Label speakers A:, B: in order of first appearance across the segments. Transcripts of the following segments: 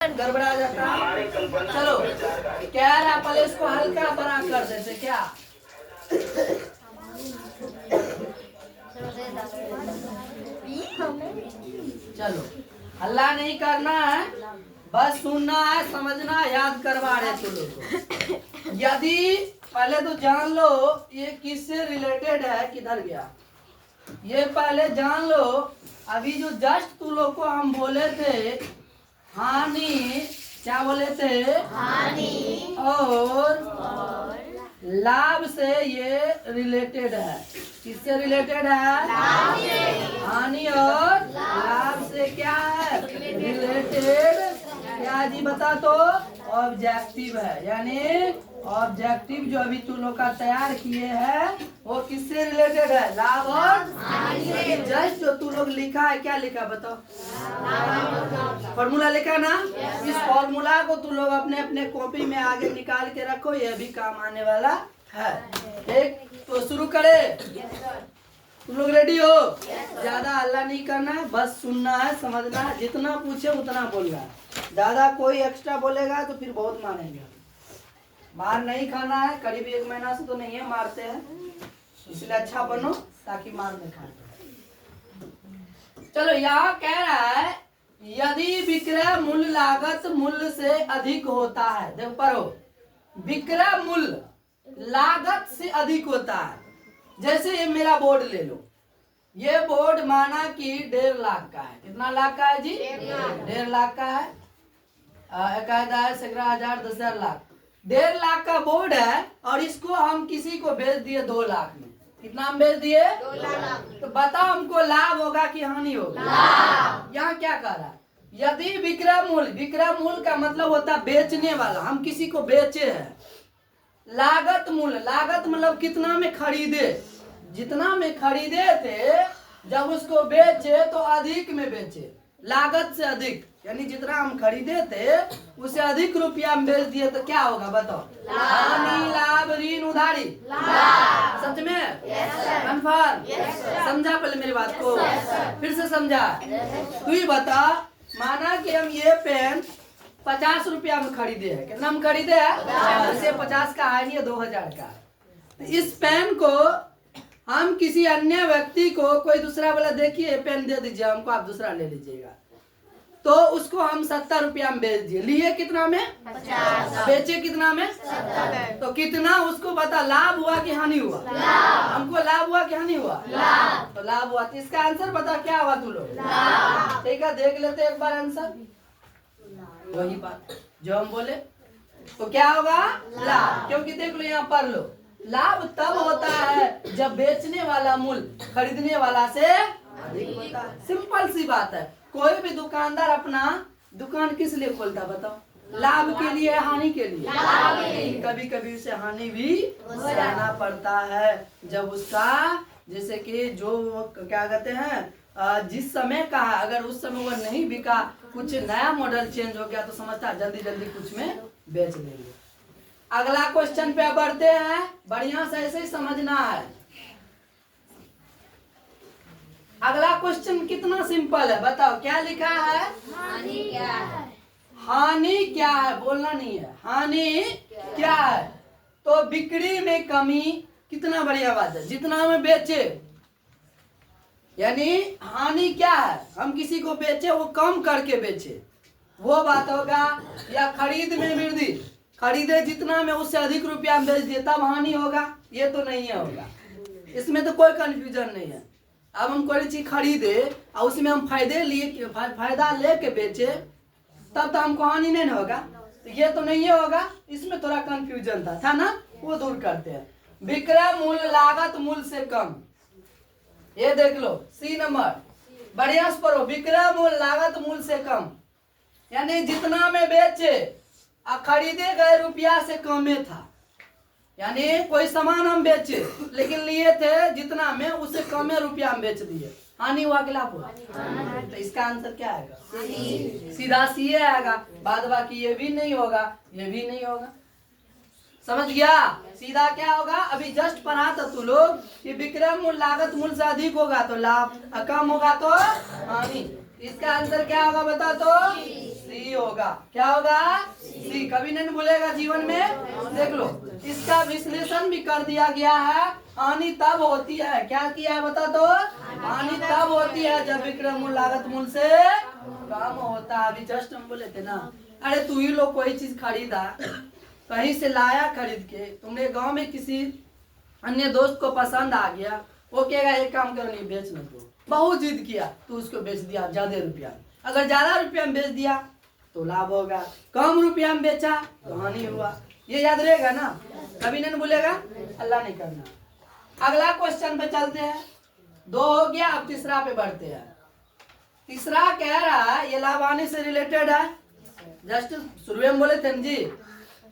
A: गड़बड़ा जाता है। चलो क्या रहा, पहले इसको हल्का बड़ा कर देते क्या। चलो हल्ला नहीं करना है, बस सुनना है, समझना, याद करवा रहे तुम लोग को। यदि पहले तो जान लो ये किससे रिलेटेड है, किधर गया ये पहले जान लो। अभी जो जस्ट तुम लोग को हम बोले थे हानि, क्या बोले थे, हानि और लाभ से ये रिलेटेड है। किससे रिलेटेड है, लाभ से। हानि और लाभ से क्या है, रिलेटेड। क्या जी बता तो ऑब्जेक्टिव है, यानी ऑब्जेक्टिव जो अभी तुम लोग का तैयार किए हैं वो किससे रिलेटेड है, लाभ और हानि। जस्ट जो तुम लोग लिखा है, क्या लिखा बताओ, फॉर्मूला लिखा ना। इस फॉर्मूला को तुम लोग अपने अपने कॉपी में आगे निकाल के रखो, यह भी काम आने वाला है। ठीक, तो शुरू करें। तुम लोग रेडी हो? ज्यादा हल्ला नहीं करना है, बस सुनना है, समझना है, जितना पूछे उतना बोलना है। ज्यादा कोई एक्स्ट्रा बोलेगा तो फिर बहुत मानेंगे। मार नहीं खाना है, करीब 1 महीना से तो नहीं है मारते हैं, इसलिए अच्छा बनो ताकि मार नहीं खाए। चलो यहाँ कह रहा है यदि विक्रय मूल्य लागत मूल्य से अधिक होता है। देखो पढ़ो, विक्रय मूल्य लागत से अधिक होता है। जैसे ये मेरा बोर्ड ले लो, ये बोर्ड माना कि 1.5 लाख का है। कितना लाख का है जी, 1.5 लाख का है। 11,000, 11,000, 10,000 लाख, 1.5 लाख का बोर्ड है और इसको हम किसी को बेच दिए 2 लाख में। कितना हम बेच दिए, 2 लाख। तो बताओ हमको लाभ होगा कि हानि होगा, लाभ। यहाँ क्या कह रहा है, यदि विक्रय मूल्य, विक्रय मूल्य का मतलब होता है बेचने वाला, हम किसी को बेचे हैं। लागत मूल्य, लागत मतलब कितना में खरीदे, जितना में खरीदे थे जब उसको बेचे तो अधिक में बेचे, लागत से अधिक, यानी जितना हम खरीदे थे उससे अधिक रुपया में बेच दिए तो क्या होगा बताओ, हानि, लाभ, ऋण, उधारी, सच में कन्फर्म। समझा पहले मेरी बात को, फिर से समझा। तू ही बता, माना कि हम ये पेन 50 रुपया में खरीदे हैं। कितना में खरीदे हैं, इसे 50 का है नहीं, 2000 का। तो इस पेन को हम किसी अन्य व्यक्ति को, कोई दूसरा वाला देखिए पेन दे दीजिए हमको, आप दूसरा ले लीजिएगा, तो उसको हम 70 रुपया में बेच दिए। लिए कितना में, 50। बेचे कितना में, 70। तो कितना उसको बता, लाभ हुआ कि हानि हुआ, लाभ। हमको लाभ हुआ कि हानि हुआ, लाभ। तो लाभ हुआ। तो इसका आंसर बता क्या हुआ तू लोग, ठीक है, देख लेते एक बार आंसर। वही बात जो हम बोले, तो क्या होगा, लाभ। क्योंकि देख लो यहाँ पढ़ लो, लाभ तब होता है जब बेचने वाला मूल्य खरीदने वाला से अधिक होता है। सिंपल सी बात है। कोई भी दुकानदार अपना दुकान किस लिए खोलता बताओ, लाभ के लिए, हानि के लिए। कभी कभी उसे हानि भी सहना पड़ता है जब उसका, जैसे कि जो क्या कहते हैं, जिस समय का है, अगर उस समय वो नहीं बिका, कुछ नया मॉडल चेंज हो गया तो समझता जल्दी जल्दी कुछ में बेच देंगे। अगला क्वेश्चन पे बढ़ते हैं, बढ़िया से ऐसे ही समझना है। अगला क्वेश्चन कितना सिंपल है, बताओ क्या लिखा है, हानि क्या है। हानि क्या है बोलना नहीं है, हानि क्या है। तो बिक्री में कमी, कितना बढ़िया बात है, जितना हमें बेचे, यानी हानि क्या है, हम किसी को बेचे वो कम करके बेचे, वो बात होगा। या खरीद में वृद्धि, खरीदे जितना में उससे अधिक रुपया में बेच दिए तब हानि होगा, ये तो नहीं है होगा। इसमें तो कोई कंफ्यूजन नहीं है। अब हम कोई चीज खरीदे और उसमें हम फायदा लेके बेचे तब तो हमको हानि नहीं होगा, तो ये तो नहीं होगा। इसमें थोड़ा कंफ्यूजन था ना, वो दूर करते हैं। विक्रय मूल्य लागत मूल्य से कम, ये देख लो सी नंबर, बढ़िया से पढ़ो। विक्रय मूल्य लागत मूल्य से कम, यानी जितना में बेचे खरीदे गए रुपया से कमे था। यानी कोई सामान हम बेचे लेकिन लिए थे जितना में, उससे कमे रुपया में बेच दिए, हानि हुआ कि लाभ हुआ। तो इसका आंसर क्या आएगा, सीधा सी आएगा। बाद बाकी ये भी नहीं होगा, ये भी नहीं होगा। समझ गया, सीधा क्या होगा। अभी जस्ट पढ़ा था तू लोग कि विक्रय मूल्य लागत मूल्य से अधिक होगा तो लाभ, कम होगा तो हानि। इसका आंसर क्या होगा बता तो? सी होगा। क्या होगा? सी। कभी नहीं भूलेगा जीवन में। देख लो, इसका विश्लेषण भी कर दिया गया है। हानि तब होती है, क्या किया है बता तो? हानि तब होती है जब विक्रय मूल्य लागत मूल्य से कम होता है। अभी जस्ट हम बोले थे ना, अरे तू ही लोग कोई चीज खरीदा, कहीं से लाया खरीद के, तुमने गांव में किसी अन्य दोस्त को पसंद आ गया, वो कहेगा एक काम करो, नहीं बेच न दो। बहुत जिद किया तो उसको बेच दिया ज्यादा रुपया। अगर ज्यादा रुपया में बेच दिया तो लाभ होगा, कम रुपया में बेचा तो हानि हुआ। ये याद रहेगा ना, कभी नहीं भूलेगा। अल्लाह नहीं करना। अगला क्वेश्चन पे चलते हैं। 2 हो गया, अब तीसरा पे बढ़ते हैं। तीसरा कह रहा है, ये लाभ हानि से रिलेटेड है, जस्ट शुरू में बोले थे जी।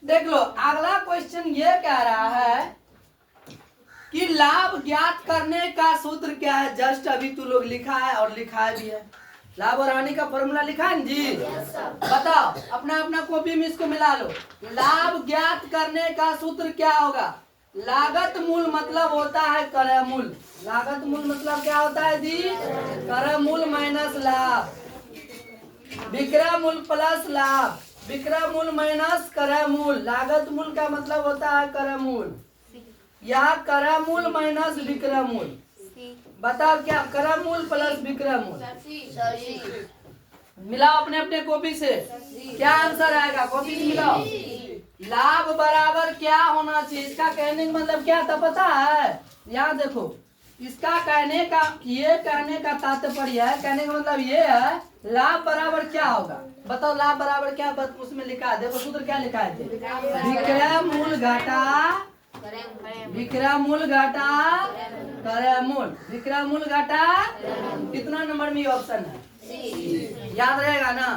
A: देख लो, अगला क्वेश्चन ये कह रहा है कि लाभ ज्ञात करने का सूत्र क्या है। जस्ट अभी तू लोग लिखा है और लिखा भी है, लाभ और हानि का फॉर्मूला लिखा है जी। बताओ, अपना अपना कॉपी में इसको मिला लो। लाभ ज्ञात करने का सूत्र क्या होगा? लागत मूल मतलब होता है क्रय मूल। लागत मूल मतलब क्या होता है जी? क्रय मूल माइनस लाभ। विक्रय मूल प्लस लाभ, विक्रय मूल माइनस क्रय मूल। लागत मूल का मतलब होता है क्रय मूल, या क्रय मूल माइनस विक्रय मूल। बताओ क्या? क्रय मूल प्लस विक्रय मूल। मिलाओ अपने अपने कॉपी से, क्या आंसर आएगा? कॉपी से मिलाओ। लाभ बराबर क्या होना चाहिए? इसका कहने का मतलब क्या था पता है? यहाँ देखो, इसका कहने का, ये कहने का तात्पर्य है, कहने का मतलब ये है, लाभ बराबर क्या होगा? बताओ लाभ बराबर क्या? उसमें लिखा है, देखो सूत्र क्या लिखा है? विक्रय मूल घटा विक्रय मूल घटा क्रय मूल। विक्रय मूल घटा कितना नंबर में ऑप्शन है? याद रहेगा ना?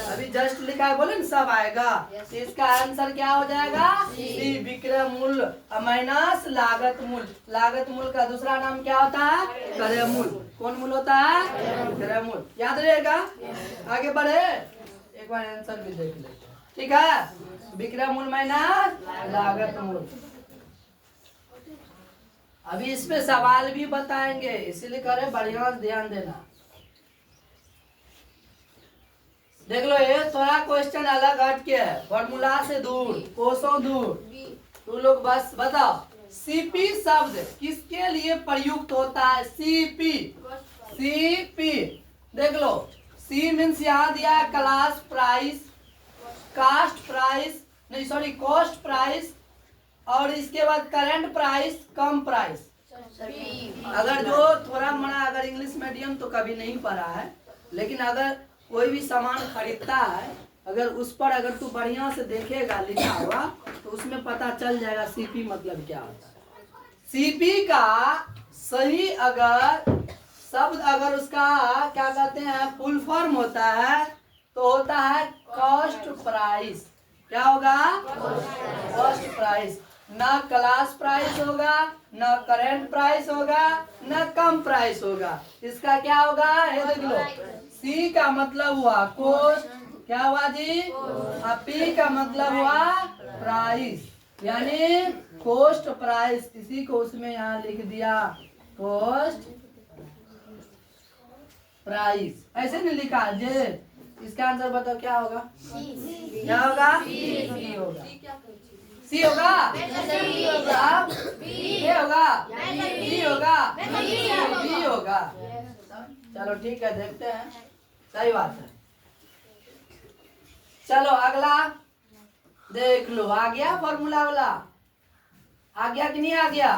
A: अभी जस्ट लिखा है, बोले ना सब आएगा। तो इसका आंसर क्या हो जाएगा? सी, विक्रय मूल माइनस लागत मूल। लागत मूल का दूसरा नाम क्या होता है? क्रय मूल। कौन मूल होता है? क्रय मूल। याद रहेगा। आगे बढ़े, एक बार आंसर भी देख ले, ठीक है? विक्रय मूल माइनस लागत मूल। अभी इसमें सवाल भी बताएंगे, इसीलिए करे बढ़िया ध्यान देना। देख लो, ये थोड़ा क्वेश्चन अलग हट के है, फॉर्मूला से दूर, कोसों दूर। तू लोग बस बताओ, सीपी शब्द किसके लिए प्रयुक्त होता है? CP, CP. देख लो, सी मीन्स यहाँ दिया है क्लास प्राइस, कास्ट प्राइस, नहीं सॉरी कॉस्ट प्राइस, और इसके बाद करंट प्राइस, कम प्राइस। अगर जो थोड़ा मना अगर इंग्लिश मीडियम तो कभी नहीं पढ़ा है, लेकिन अगर कोई भी सामान खरीदता है, अगर उस पर अगर तू बढ़िया से देखेगा लिखा हुआ, तो उसमें पता चल जाएगा सीपी मतलब क्या होता है। सीपी का सही अगर शब्द अगर उसका क्या कहते हैं फुल फॉर्म होता है, तो होता है कॉस्ट प्राइस। क्या होगा? Cost price. ना क्लास प्राइस होगा, ना करंट प्राइस होगा, ना कम प्राइस होगा। इसका क्या होगा? ये देख लो, सी का मतलब हुआ कॉस्ट, क्या हुआ जी? पी का मतलब हुआ प्राइस, यानी कॉस्ट प्राइस। इसी को उसमें यहाँ लिख दिया कॉस्ट प्राइस, ऐसे नहीं लिखा जे। इसका आंसर बताओ क्या होगा? क्या होगा? सी होगा। सी होगा? ये होगा? सी होगा? बी होगा? चलो ठीक है, देखते हैं। सही बात है। चलो अगला देख लो, आ गया फॉर्मूला वाला? आ गया कि नहीं आ गया?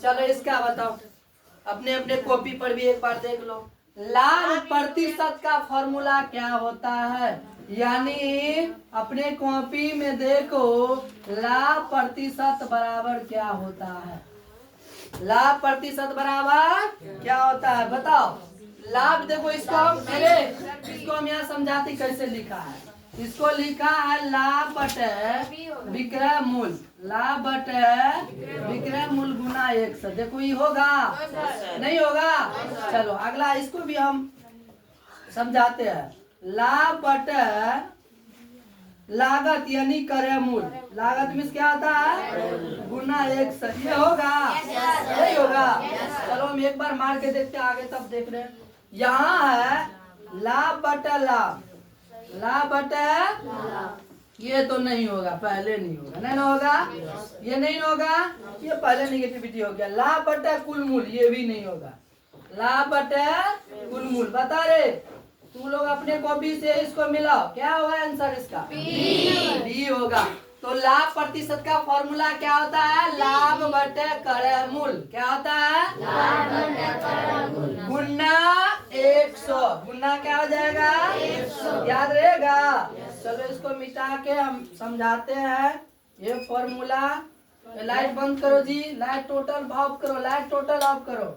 A: चलो इसका बताओ, अपने अपने कॉपी पर भी एक बार देख लो। लाभ प्रतिशत का फॉर्मूला क्या होता है? यानी अपने कॉपी में देखो, लाभ प्रतिशत बराबर क्या होता है? लाभ प्रतिशत बराबर क्या होता है बताओ? लाभ देखो, इसको हम यहाँ समझाते कैसे लिखा है। इसको लिखा है लाभ बटे विक्रय मूल, लाभ बटे विक्रय मूल गुना 100। देखो ये होगा? नहीं होगा? चलो अगला, इसको भी हम समझाते हैं। लाभ बटे लागत यानी क्रय मूल, लागत में क्या होता है? गुना 100। ये होगा? नहीं होगा? चलो हम एक बार मार के देखते हैं, आगे तब देख रहे हैं। यहाँ है लाभ बटा लाभ, लाभ बटा ये तो नहीं होगा, पहले नहीं होगा, नहीं ना होगा, ये नहीं होगा, ये पहले निगेटिविटी हो गया। लाभ बटा कुल मूल, ये भी नहीं होगा, लाभ बटा कुल मूल। बता रहे तुम लोग अपने कॉपी से इसको मिलाओ, क्या होगा आंसर इसका? डी होगा। तो लाभ प्रतिशत का फॉर्मूला क्या होता है? लाभ बटे करे मूल। क्या होता है? गुना 100, गुना क्या हो जाएगा? 100। याद रहेगा? चलो इसको मिटा के हम समझाते हैं ये फॉर्मूला। लाइट बंद करो जी, लाइट टोटल ऑफ करो, लाइट टोटल ऑफ करो।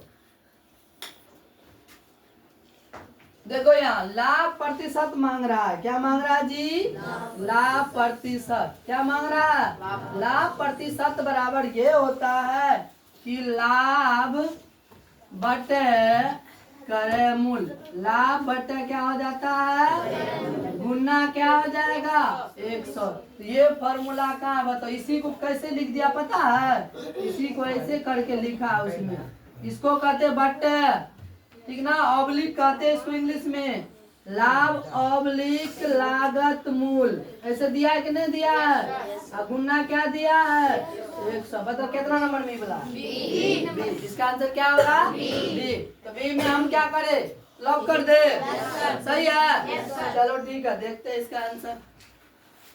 A: देखो यहाँ लाभ प्रतिशत मांग रहा है, क्या मांग रहा है जी? लाभ प्रतिशत। क्या मांग रहा है? लाभ प्रतिशत बराबर ये होता है कि लाभ बटे करे मूल। लाभ बटे क्या हो जाता है? गुना क्या हो जाएगा? 100। तो ये फॉर्मूला कहाँ बताओ? इसी को कैसे लिख दिया पता है? इसी को ऐसे करके लिखा उसमें, इसको कहते बटे, ठीक ना, ऑब्लिक कहते हैं इसको इंग्लिश में। लाभ ऑब्लिक लागत मूल, ऐसे दिया है कि नहीं दिया है? और गुना क्या दिया है? 100। बताओ कितना नंबर में बोला? बी। इसका आंसर क्या होगा? बी। तो बी में हम क्या करें? लॉक कर दे। सही है? चलो ठीक है, देखते हैं इसका आंसर।